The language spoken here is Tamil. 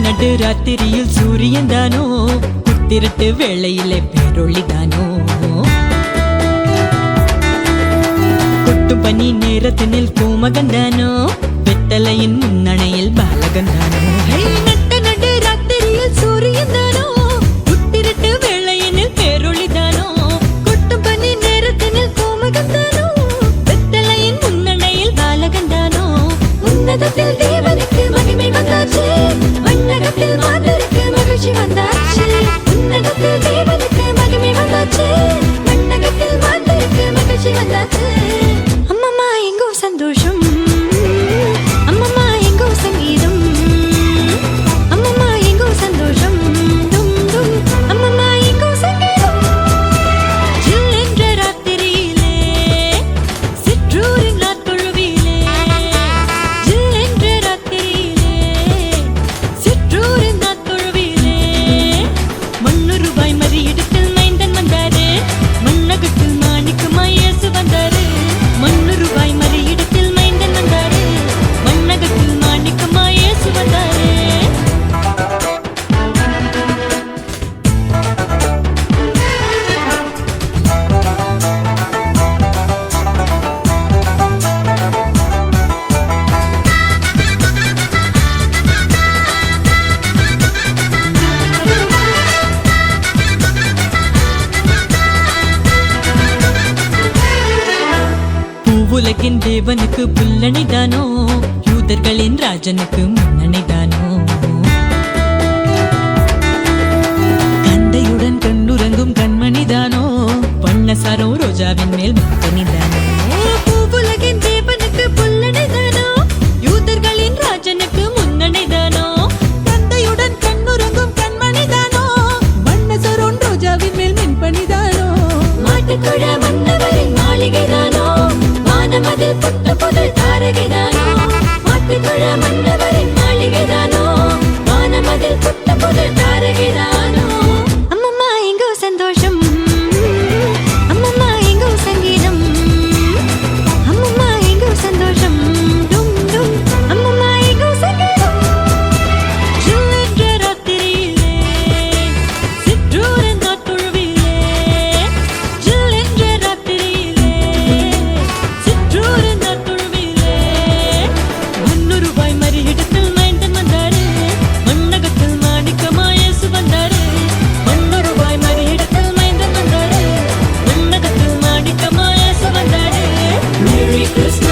நடு ராத்திரியில் சூரியன் தானோ, புத்திரட்டு வேளையிலே பேரொளிதானோ, கொட்டு பனி நேரத்தினில் பூமகந்தானோ, வெத்தலையின் முன்னணையில் பாலகந்தானோ. நட்ட நடு ராத்திரியில் சூரியன் தானோ, புத்திரட்டு வேளையினில் பேரொளிதானோ, கொட்டு பனி நேரத்தினில் பூமகந்தானோ, வெத்தலையின் முன்னணையில் பாலகந்தானோ. உன்னதத்தில் தேவனுக்கு மகிமை வந்தாச்சு, மண்ணகத்தில் மாந்தருக்கு மகிழ்ச்சி வந்தாச்சு. உன்னதத்தில் தேவனுக்கு மகிமை வந்தாச்சு, மண்ணகத்தில் மாந்தருக்கு மகிழ்ச்சி வந்தாச்சு. அம்மம்மா எங்கோ சந்தோஷம், அம்மம்மா எங்கோ சங்கீதம், அம்மம்மா எங்கோ சந்தோஷம், டும் டும் அம்மம்மா எங்கோ சங்கீதம். ஜில் என்ற ராத்திரியிலே சிற்றூரின் நாத்தொழுவிலே, ஜில் என்ற ராத்திரியிலே சிற்றூரின் நாத்தொழுவிலே, மண்ணுருவாய் மறியிடத்தில் மைந்தன் வந்தாரு, மண்ணகத்தில் மாணிக்கமாய் இயேசு வந்தாரு. மண்ணுருவாய் மறியிடத்தில் மைந்தன் வந்தாரு, மண்ணகத்தில் மாணிக்கமாய் இயேசு வந்தாரு. பூவுலகின் தேவனுக்கு புல்லணிதானோ, யூதர்களின் ராஜனுக்கு முன்னணிதானோ, கந்தையுடன் கண்ணுறங்கும் கண்மணிதானோ, வண்ணசாரோ ரோஜாவின் மேல் பக்தனிதானோ. பூவுலகின் தேவனுக்கு புல்லணிதானோ, யூதர்களின் ராஜனுக்கு முன்னணிதானோ, கந்தையுடன் கண்ணுறங்கும் கண்மணிதானோ, வண்ணசாரோன் ரோஜாவின் மேல் மின்பணிதானோ. மாட்டுக்குழ மன்னவரின் மாளிகைதானோ, வானமதில் புத்த புதல் தாரகைதானோ. மாட்டுக்குழ மன்னவரின் மாளிகைதானோ, வானமதில் புத்த புதல் தாரகைதானோ. அம்மம்மா எங்கோ சந்தோஷம், அம்மம்மா எங்கோ சங்கீதம், அம்மம்மா எங்கோ சந்தோஷம், டும் டும் அம்மம்மா எங்கோ சங்கீதம். ஜில் என்ற ராத்திரியிலே சிற்றூரின் நாத்தொழுவிலே, ஜில் என்ற ராத்திரியிலே சிற்றூரின் நாத்தொழுவிலே, மண்ணுருவாய் மறியிடத்தில் மைந்தன் வந்தாரு, மண்ணகத்தில் மாணிக்கமாய் இயேசு வந்தாரு. மண்ணுருவாய் மறியிடத்தில் மைந்தன் வந்தாரு, மண்ணகத்தில் மாணிக்கமாய் இயேசு வந்தாரு. Merry Christmas.